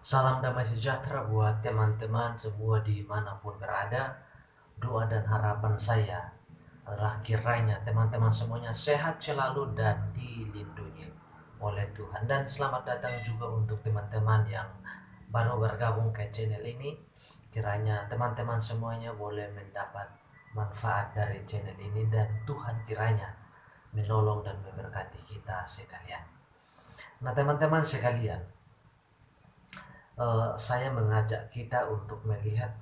Salam damai sejahtera buat teman-teman semua dimanapun berada. Doa dan harapan saya adalah kiranya teman-teman semuanya sehat selalu dan dilindungi oleh Tuhan. Dan selamat datang juga untuk teman-teman yang baru bergabung ke channel ini. Kiranya teman-teman semuanya boleh mendapat manfaat dari channel ini, dan Tuhan kiranya menolong dan memberkati kita sekalian. Nah teman-teman sekalian, saya mengajak kita untuk melihat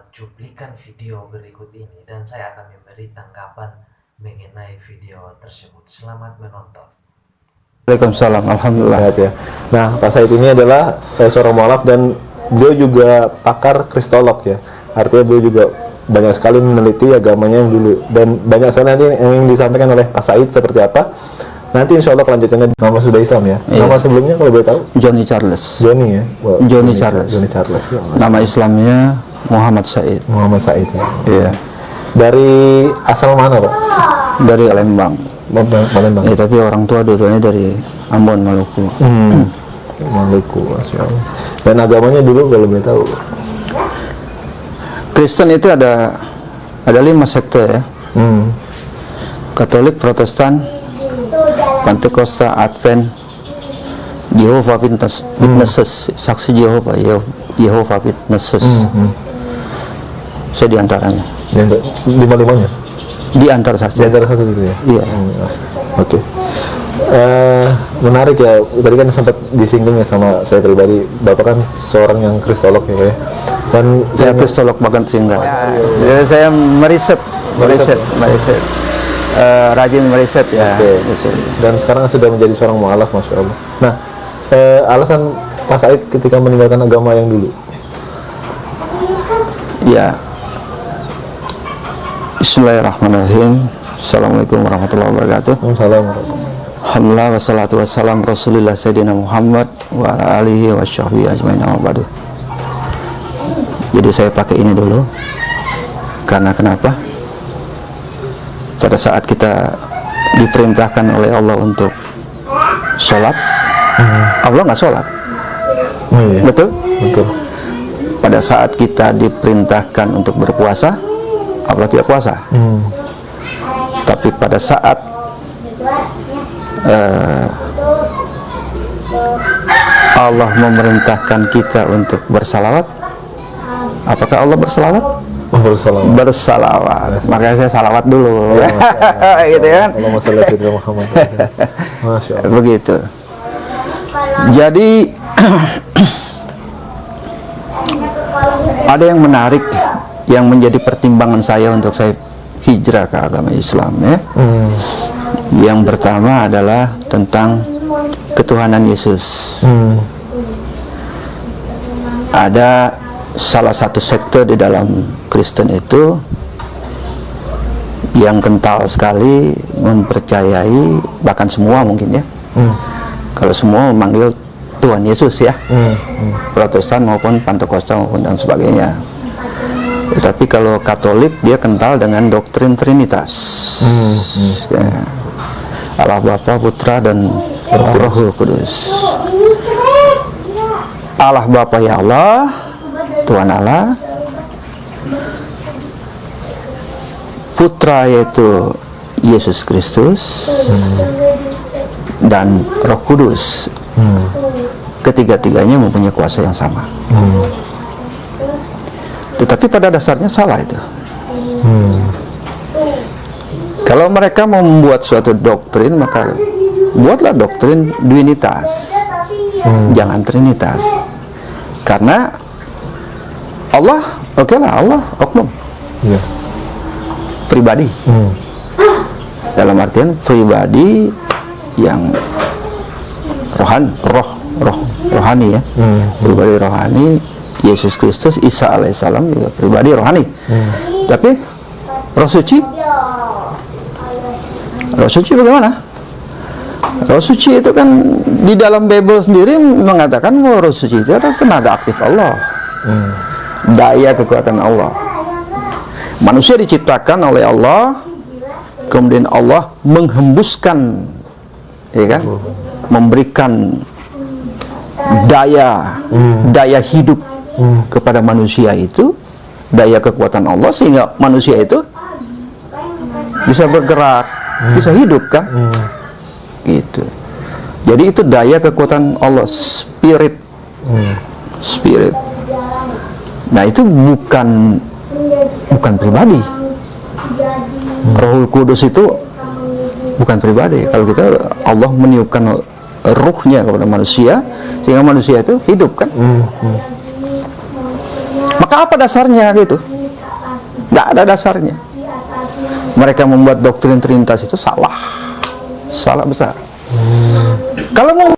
cuplikan video berikut ini, dan saya akan memberi tanggapan mengenai video tersebut. Selamat menonton. Waalaikumsalam, alhamdulillah. Sehat ya. Nah, Pak Said ini adalah seorang mualaf dan beliau juga pakar kristolog ya. Artinya beliau juga banyak sekali meneliti agamanya yang dulu, dan banyak sekali nanti yang disampaikan oleh Pak Said seperti apa. Nanti insya Allah kelanjutannya. Nama sudah Islam ya. Iya. Nama sebelumnya kalau boleh tahu? Johnny Charles. Johnny ya. Wow, Johnny Charles. Johnny Charles. Ya. Nama Islamnya Muhammad Said. Muhammad Said ya. Iya. Dari asal mana Pak? Dari Lembang. Palembang. Ya, tapi orang tua dua-duanya dari Ambon, Maluku. Maluku, Masya Allah. Dan agamanya dulu kalau boleh tahu? Kristen itu ada 5 sekte ya. Katolik, Protestan, Pentakosta, Advent, Jehovah Witnesses, Saksi Jehovah Witnesses. Saya diantaranya. Lima-limanya? Di antara saksi. Di antara satu itu ya? Iya. Oke. Menarik ya, tadi kan sempat disinggung ya sama saya pribadi, Bapak kan seorang yang kristolog ya Pak ya. Dan Saya kristolog bahkan sehingga ya, saya meriset. Rajin meriset ya. Oke. Dan sekarang sudah menjadi seorang mualaf, Masya Allah. Nah, alasan Pak Said ketika meninggalkan agama yang dulu? Ya. Bismillahirrahmanirrahim. Assalamualaikum warahmatullahi wabarakatuh. Assalamualaikum. Alhamdulillah wassalatu wassalam Rasulillah Sayyidina Muhammad wa ala alihi wa sahbihi ajmain amma ba'du. Jadi saya pakai ini dulu. Karena kenapa? Pada saat kita diperintahkan oleh Allah untuk sholat, Allah nggak sholat. Iya. Betul? Betul. Pada saat kita diperintahkan untuk berpuasa, Allah tidak puasa. Tapi pada saat Allah memerintahkan kita untuk bersalawat, apakah Allah bersalawat? Bersalawat. Makanya saya salawat dulu. Gitu kan? Allahumma shalli ala sayyidina Muhammad. Masya Allah. Begitu. Jadi ada yang menarik yang menjadi pertimbangan saya untuk saya hijrah ke agama Islam ya. Yang pertama adalah tentang ketuhanan Yesus. Ada salah satu sekte di dalam Kristen itu yang kental sekali mempercayai, bahkan semua mungkin ya. Kalau semua memanggil Tuhan Yesus ya. Protestan maupun Pentakosta maupun dan sebagainya. Tetapi kalau Katolik dia kental dengan doktrin Trinitas. Ya. Allah Bapa, Putra dan Roh Kudus. Allah Bapa ya Allah, Tuhan Allah. Putra yaitu Yesus Kristus. Dan Roh Kudus. Ketiga-tiganya mempunyai kuasa yang sama. Tetapi pada dasarnya salah itu. Kalau mereka mau membuat suatu doktrin, maka buatlah doktrin duinitas, jangan trinitas. Karena Allah, oke lah, Allah oknum, pribadi. Dalam artian pribadi yang rohani ya, pribadi rohani. Yesus Kristus, Isa alaihissalam juga pribadi rohani. Tapi Roh Suci bagaimana? Roh Suci itu kan di dalam Bible sendiri mengatakan bahwa Roh Suci itu adalah tenaga aktif Allah, daya kekuatan Allah. Manusia diciptakan oleh Allah, kemudian Allah menghembuskan, ya kan, memberikan daya hidup kepada manusia itu, daya kekuatan Allah, sehingga manusia itu bisa bergerak, bisa hidup kan, gitu. Jadi itu daya kekuatan Allah, spirit. Nah itu bukan pribadi. Rohul Kudus itu bukan pribadi. Kalau kita, Allah meniupkan ruhnya kepada manusia sehingga manusia itu hidup kan. Maka apa dasarnya gitu? Nggak ada dasarnya. Mereka membuat doktrin Trinitas itu salah besar. Kalau mau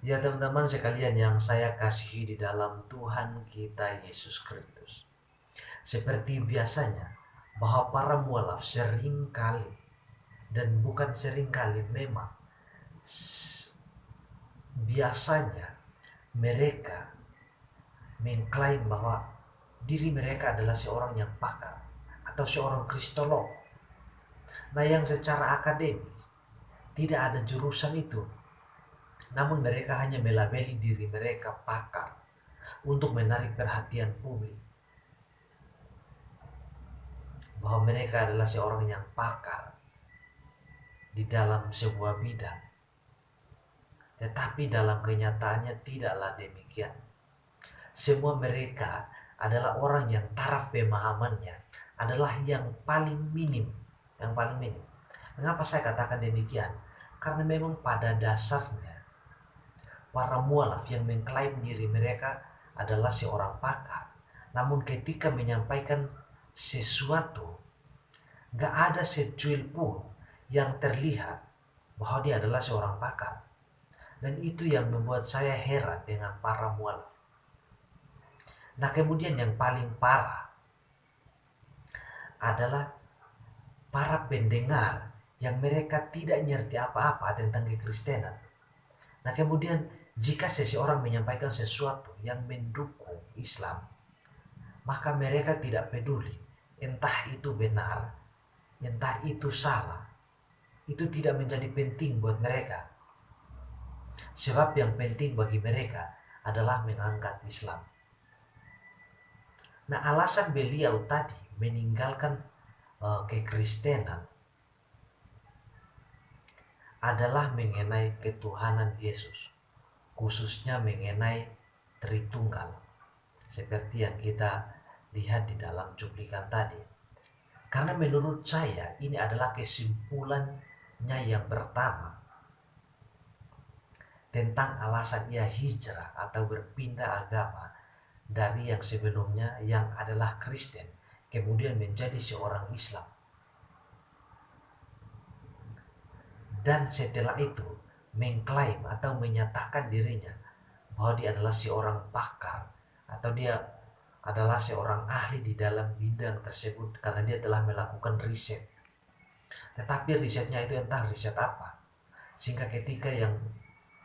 Ya teman-teman sekalian yang saya kasihi di dalam Tuhan kita Yesus Kristus, seperti biasanya bahwa para mualaf sering kali, dan bukan sering kali, memang biasanya mereka mengklaim bahwa diri mereka adalah seorang yang pakar atau seorang kristolog. Nah, yang secara akademis tidak ada jurusan itu, namun mereka hanya melabeli diri mereka pakar untuk menarik perhatian publik, bahwa mereka adalah seorang yang pakar di dalam sebuah bidang. Tetapi dalam kenyataannya tidaklah demikian. Semua mereka adalah orang yang taraf pemahamannya adalah yang paling minim. Mengapa saya katakan demikian? Karena memang pada dasarnya para mualaf yang mengklaim diri mereka adalah seorang pakar, namun ketika menyampaikan sesuatu, gak ada secuil pun yang terlihat bahwa dia adalah seorang pakar. Dan itu yang membuat saya heran dengan para mualaf. Nah, kemudian yang paling parah adalah para pendengar yang mereka tidak ngerti apa-apa tentang kekristenan. Nah, kemudian jika seseorang menyampaikan sesuatu yang mendukung Islam, maka mereka tidak peduli entah itu benar, entah itu salah. Itu tidak menjadi penting buat mereka. Sebab yang penting bagi mereka adalah mengangkat Islam. Nah, alasan beliau tadi meninggalkan kekristenan adalah mengenai ketuhanan Yesus, khususnya mengenai Tritunggal, seperti yang kita lihat di dalam cuplikan tadi. Karena menurut saya ini adalah kesimpulannya yang pertama tentang alasan ia hijrah atau berpindah agama dari yang sebelumnya yang adalah Kristen kemudian menjadi seorang Islam. Dan setelah itu mengklaim atau menyatakan dirinya bahwa dia adalah seorang pakar atau dia adalah seorang ahli di dalam bidang tersebut karena dia telah melakukan riset. Tetapi risetnya itu entah riset apa, sehingga ketika yang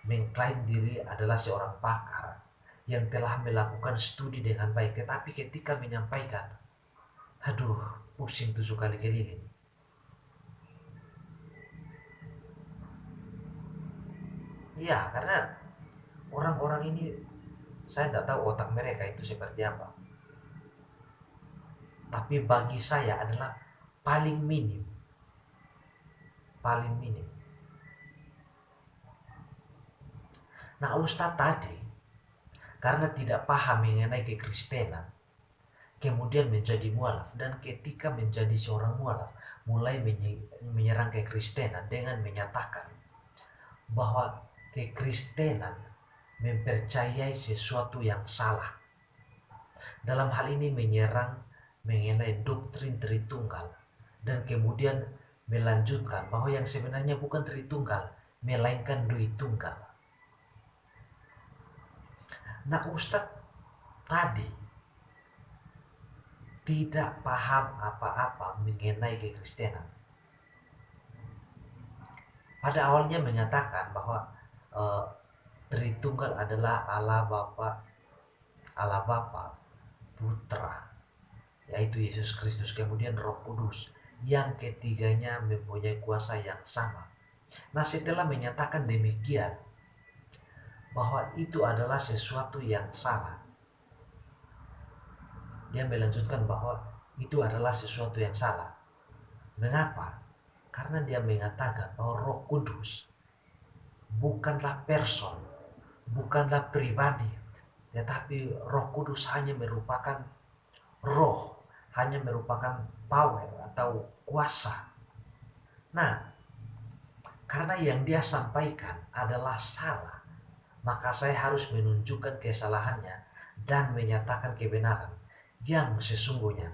mengklaim diri adalah seorang pakar yang telah melakukan studi dengan baik, tetapi ketika menyampaikan, aduh, pusing 7 kali keliling. Ya, karena orang-orang ini saya tidak tahu otak mereka itu seperti apa. Tapi bagi saya adalah paling minim. Nah, Ustadz tadi karena tidak paham mengenai kekristenan, kemudian menjadi mualaf, dan ketika menjadi seorang mualaf mulai menyerang kekristenan dengan menyatakan bahwa kekristenan mempercayai sesuatu yang salah. Dalam hal ini menyerang mengenai doktrin Tritunggal, dan kemudian melanjutkan bahwa yang sebenarnya bukan Tritunggal, melainkan Dui Tunggal. Nah, Ustadz tadi tidak paham apa-apa mengenai kekristenan. Pada awalnya menyatakan bahwa Tritunggal adalah Allah Bapa, Putra, yaitu Yesus Kristus, kemudian Roh Kudus, yang ketiganya mempunyai kuasa yang sama. Nah, setelah menyatakan demikian bahwa itu adalah sesuatu yang salah, dia melanjutkan bahwa itu adalah sesuatu yang salah. Mengapa? Karena dia mengatakan bahwa Roh Kudus bukanlah person, bukanlah pribadi, tetapi Roh Kudus hanya merupakan roh, hanya merupakan power atau kuasa. Nah, karena yang dia sampaikan adalah salah, maka saya harus menunjukkan kesalahannya dan menyatakan kebenaran yang sesungguhnya.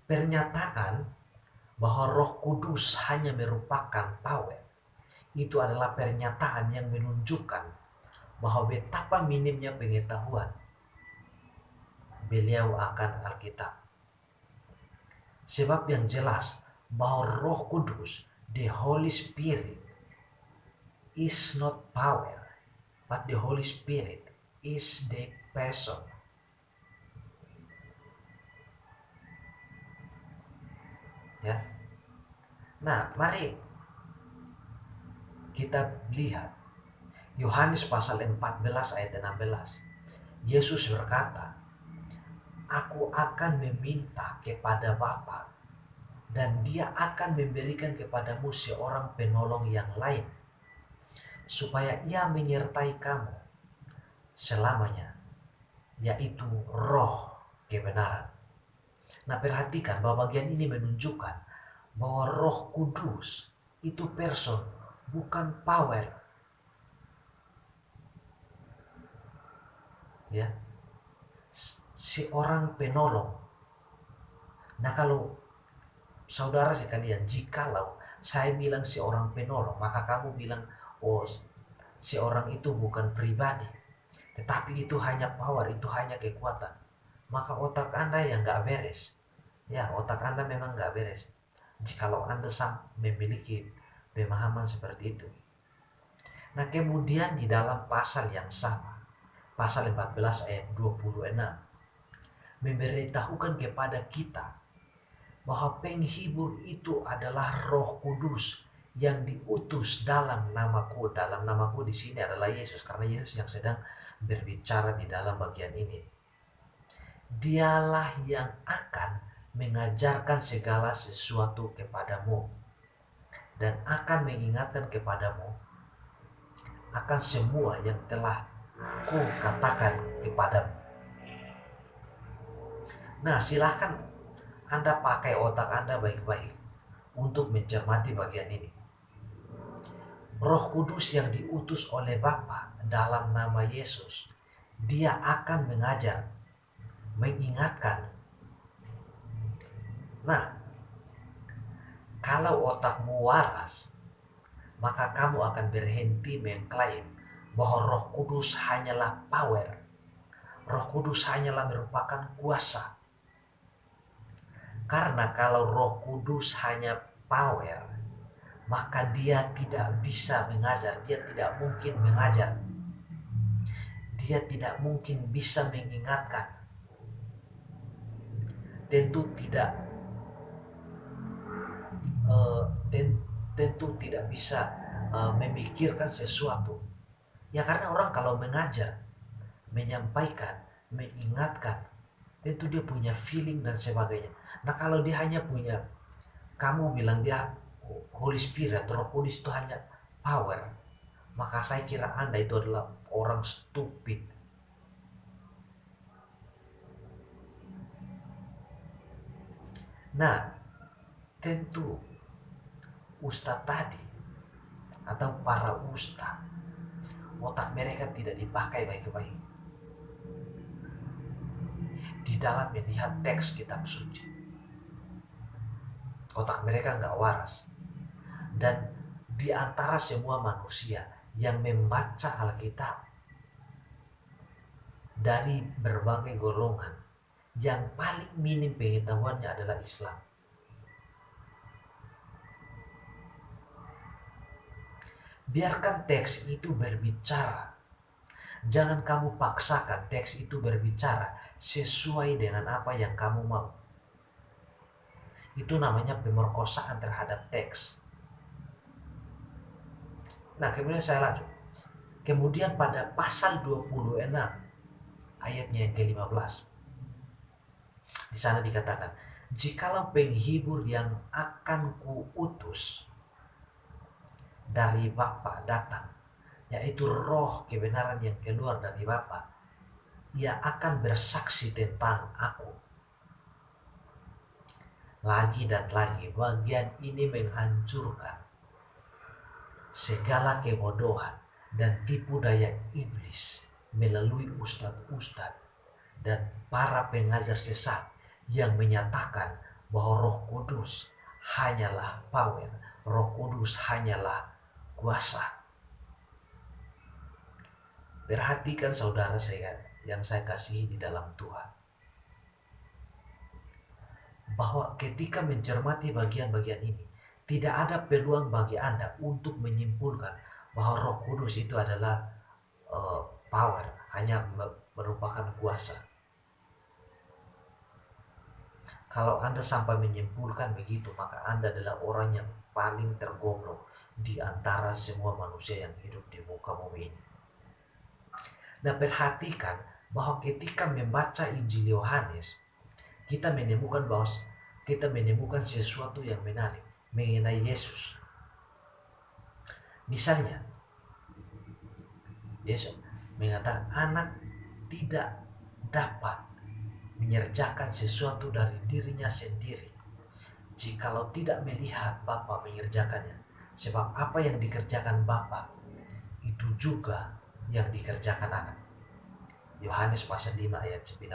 Pernyataan bahwa Roh Kudus hanya merupakan power, itu adalah pernyataan yang menunjukkan bahwa betapa minimnya pengetahuan beliau akan Alkitab. Sebab yang jelas bahwa Roh Kudus, the Holy Spirit, is not power, but the Holy Spirit is the person. Ya. Nah, mari kita lihat Yohanes pasal 14 ayat 16. Yesus berkata, "Aku akan meminta kepada Bapa, dan Dia akan memberikan kepadamu seorang penolong yang lain, supaya Ia menyertai kamu selamanya, yaitu Roh kebenaran." Nah, perhatikan bahwa bagian ini menunjukkan bahwa Roh Kudus itu person, bukan power. Ya, seorang penolong. Nah, kalau saudara sekalian, jikalau saya bilang seorang penolong, maka kamu bilang, oh, seorang itu bukan pribadi, tetapi itu hanya power, itu hanya kekuatan. Maka otak Anda yang gak beres. Ya, otak Anda memang gak beres jikalau Anda memiliki pemahaman seperti itu. Nah, kemudian di dalam pasal yang sama, pasal 14 ayat 26, memberitahukan kepada kita bahwa penghibur itu adalah Roh Kudus yang diutus dalam namaku. Dalam namaku di sini adalah Yesus, karena Yesus yang sedang berbicara di dalam bagian ini. Dialah yang akan mengajarkan segala sesuatu kepadamu dan akan mengingatkan kepadamu akan semua yang telah ku katakan kepadamu. Nah, silahkan Anda pakai otak Anda baik-baik untuk mencermati bagian ini. Roh Kudus yang diutus oleh Bapa dalam nama Yesus, Dia akan mengajar, mengingatkan. Nah, kalau otakmu waras, maka kamu akan berhenti mengklaim bahwa Roh Kudus hanyalah power. Roh Kudus hanyalah merupakan kuasa. Karena kalau Roh Kudus hanya power, maka Dia tidak bisa mengajar, Dia tidak mungkin mengajar. Dia tidak mungkin bisa mengingatkan. Tentu tidak bisa memikirkan sesuatu. Ya, karena orang kalau mengajar, menyampaikan, mengingatkan, tentu dia punya feeling dan sebagainya. Nah, kalau dia hanya punya, kamu bilang dia Holy Spirit, Roh Kudus itu hanya power, maka saya kira Anda itu adalah orang stupid. Nah, tentu ustadz tadi atau para ustadz, otak mereka tidak dipakai baik-baik di dalam melihat teks kitab suci. Otak mereka nggak waras. Dan di antara semua manusia yang membaca Alkitab dari berbagai golongan, yang paling minim pengetahuannya adalah Islam. Biarkan teks itu berbicara Jangan kamu paksakan teks itu berbicara sesuai dengan apa yang kamu mau. Itu namanya pemerkosaan terhadap teks. Nah, kemudian saya lanjut. Kemudian pada pasal 26 ayatnya yang ke-15, di sana dikatakan, jikalau penghibur yang akan kuutus dari Bapa datang, yaitu roh kebenaran yang keluar dari Bapa, ia akan bersaksi tentang aku. Lagi dan lagi bagian ini menghancurkan segala kebodohan dan tipu daya iblis melalui ustadz-ustadz dan para pengajar sesat yang menyatakan bahwa Roh Kudus hanyalah power, Roh Kudus hanyalah kuasa. Perhatikan saudara saya yang saya kasihi di dalam Tuhan, bahwa ketika mencermati bagian-bagian ini, tidak ada peluang bagi Anda untuk menyimpulkan bahwa Roh Kudus itu adalah power, hanya merupakan kuasa. Kalau Anda sampai menyimpulkan begitu, maka Anda adalah orang yang paling tergoblok di antara semua manusia yang hidup di muka bumi ini. Nah, perhatikan bahwa ketika membaca Injil Yohanes, kita menemukan sesuatu yang menarik mengenai Yesus. Misalnya, Yesus mengatakan anak tidak dapat mengerjakan sesuatu dari dirinya sendiri jikalau tidak melihat Bapa mengerjakannya. Sebab apa yang dikerjakan Bapa itu juga yang dikerjakan anak. Yohanes pasal 5 ayat 19.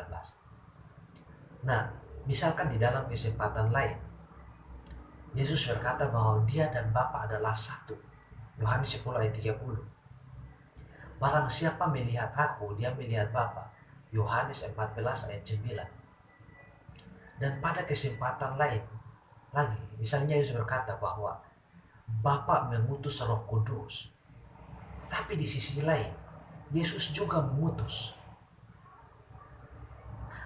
Nah, misalkan di dalam kesempatan lain, Yesus berkata bahwa dia dan Bapa adalah satu. Yohanes 10 ayat 30. Barang siapa melihat aku, dia melihat Bapa. Yohanes 14 ayat 9. Dan pada kesempatan lain lagi, misalnya Yesus berkata bahwa Bapa mengutus Roh Kudus. Tapi di sisi lain, Yesus juga mengutus.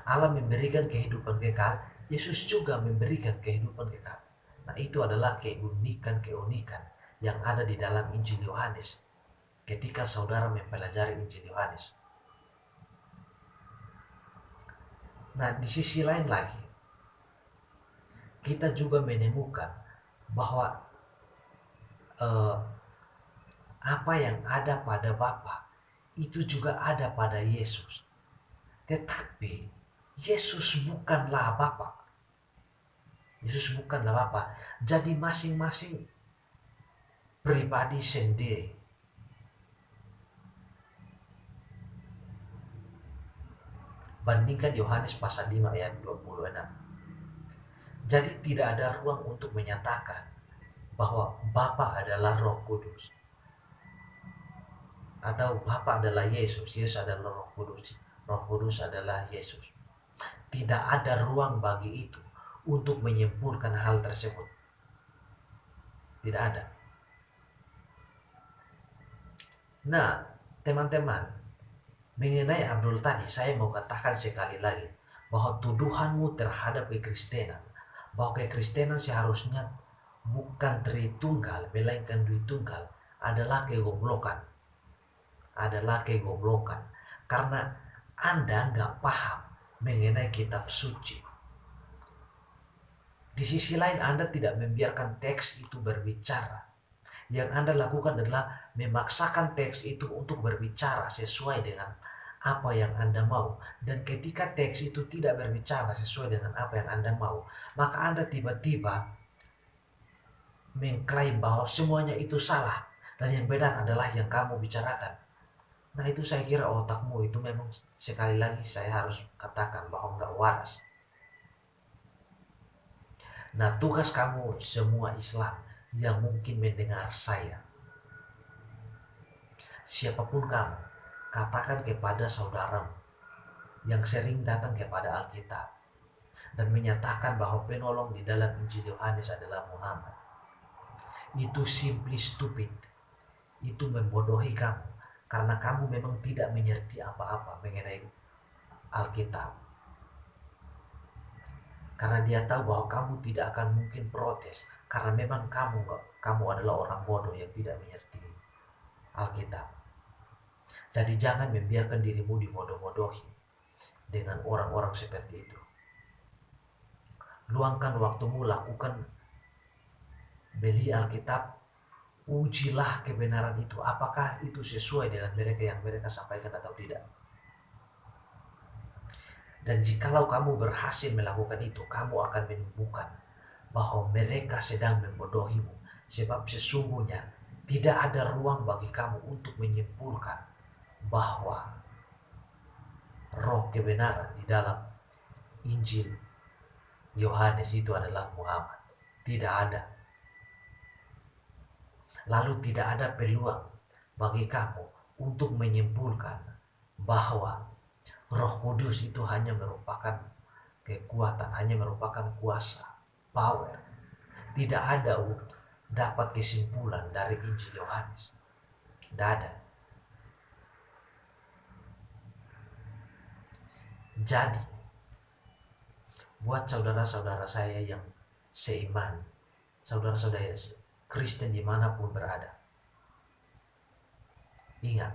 Allah memberikan kehidupan kekal, Yesus juga memberikan kehidupan kekal. Nah, itu adalah keunikan yang ada di dalam Injil Yohanes. Ketika saudara mempelajari Injil Yohanes. Nah, di sisi lain lagi, kita juga menemukan bahwa apa yang ada pada Bapa itu juga ada pada Yesus. Tetapi Yesus bukanlah Bapa. Yesus bukanlah Bapa. Jadi masing-masing pribadi sendiri. Bandingkan Yohanes pasal 5 ayat 26. Jadi tidak ada ruang untuk menyatakan bahwa Bapa adalah Roh Kudus. Atau Bapa adalah Yesus, Yesus adalah Roh Kudus, Roh Kudus adalah Yesus. Tidak ada ruang bagi itu untuk menyimpulkan hal tersebut. Tidak ada. Nah, teman-teman, mengenai Abdul tadi, saya mau katakan sekali lagi bahwa tuduhanmu terhadap kekristenan, bahwa kekristenan seharusnya bukan Tritunggal, melainkan Duitunggal, adalah kegoblokan. Adalah kegoblokan. Karena Anda nggak paham mengenai kitab suci. Di sisi lain, Anda tidak membiarkan teks itu berbicara. Yang Anda lakukan adalah memaksakan teks itu untuk berbicara sesuai dengan apa yang Anda mau. Dan ketika teks itu tidak berbicara sesuai dengan apa yang Anda mau, maka Anda tiba-tiba mengklaim bahwa semuanya itu salah dan yang benar adalah yang kamu bicarakan. Nah, itu saya kira otakmu itu memang, sekali lagi saya harus katakan bahwa nggak waras. Nah, tugas kamu semua Islam yang mungkin mendengar saya, siapapun kamu, katakan kepada saudaramu yang sering datang kepada Alkitab dan menyatakan bahwa penolong di dalam Injil Yohanes adalah Muhammad. Itu simply stupid. Itu membodohi kamu. karena kamu memang tidak mengerti apa-apa mengenai Alkitab. Karena dia tahu bahwa kamu tidak akan mungkin protes, karena memang kamu adalah orang bodoh yang tidak mengerti Alkitab. Jadi jangan membiarkan dirimu dibodoh-bodohi dengan orang-orang seperti itu. Luangkan waktumu, lakukan, beli Alkitab, ujilah kebenaran itu. Apakah itu sesuai dengan mereka yang mereka sampaikan atau tidak. Dan jikalau kamu berhasil melakukan itu, kamu akan menemukan bahwa mereka sedang membodohimu. Sebab sesungguhnya tidak ada ruang bagi kamu untuk menyimpulkan bahwa roh kebenaran di dalam Injil Yohanes itu adalah Muhammad. Tidak ada. Lalu tidak ada peluang bagi kamu untuk menyimpulkan bahwa Roh Kudus itu hanya merupakan kekuatan, hanya merupakan kuasa, power. Tidak ada dapat kesimpulan dari Injil Yohanes. Tidak ada. Jadi, buat saudara-saudara saya yang seiman, saudara-saudara Kristen dimanapun berada, ingat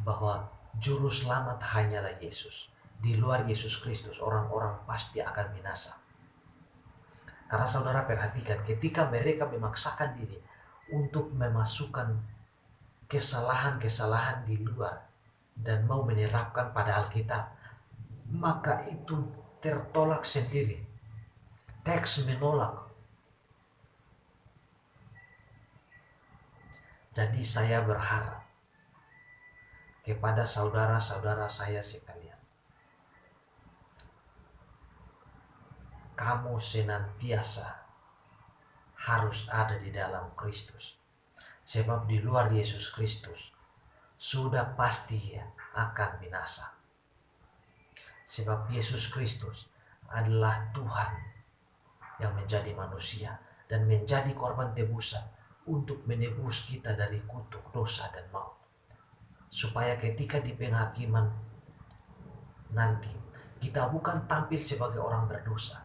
bahwa juru selamat hanyalah Yesus. Di luar Yesus Kristus, orang-orang pasti akan binasa. Karena saudara perhatikan, ketika mereka memaksakan diri untuk memasukkan kesalahan-kesalahan di luar dan mau menerapkan pada Alkitab, maka itu tertolak sendiri. Teks menolak. Jadi saya berharap kepada saudara-saudara saya sekalian, kamu senantiasa harus ada di dalam Kristus. Sebab di luar Yesus Kristus sudah pasti akan binasa. Sebab Yesus Kristus adalah Tuhan yang menjadi manusia dan menjadi korban tebusan untuk menebus kita dari kutuk dosa dan maut. Supaya ketika di penghakiman nanti kita bukan tampil sebagai orang berdosa,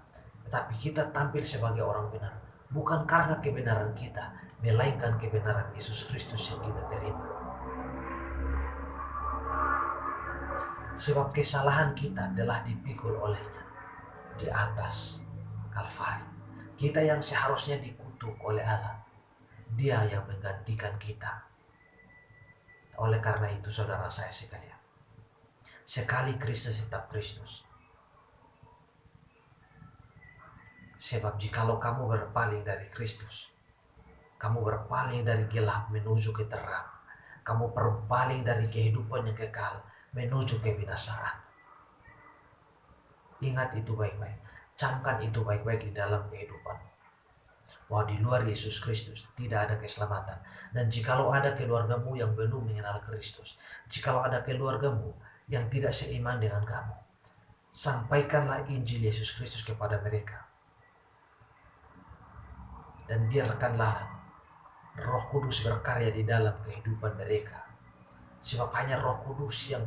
tetapi kita tampil sebagai orang benar. Bukan karena kebenaran kita, melainkan kebenaran Yesus Kristus yang kita terima. Sebab kesalahan kita telah dipikul olehnya di atas Kalvari. Kita yang seharusnya dikutuk oleh Allah, Dia yang menggantikan kita. Oleh karena itu saudara saya sekalian, sekali Kristus tetap Kristus. Sebab jikalau kamu berpaling dari Kristus, kamu berpaling dari gelap menuju ke terang, kamu berpaling dari kehidupan yang kekal menuju kebinasaan. Ingat itu baik-baik, camkan itu baik-baik di dalam kehidupan. Bahwa di luar Yesus Kristus tidak ada keselamatan. Dan jikalau ada keluargamu yang belum mengenal Kristus, jikalau ada keluargamu yang tidak seiman dengan kamu, sampaikanlah Injil Yesus Kristus kepada mereka. Dan biarkanlah Roh Kudus berkarya di dalam kehidupan mereka. Sebab hanya Roh Kudus yang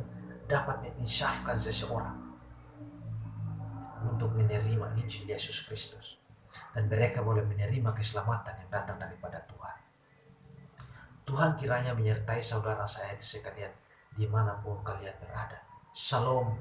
dapat menginsafkan seseorang untuk menerima Injil Yesus Kristus. Dan mereka boleh menerima keselamatan yang datang daripada Tuhan. Tuhan kiranya menyertai saudara saya sekalian dimanapun kalian berada. Shalom.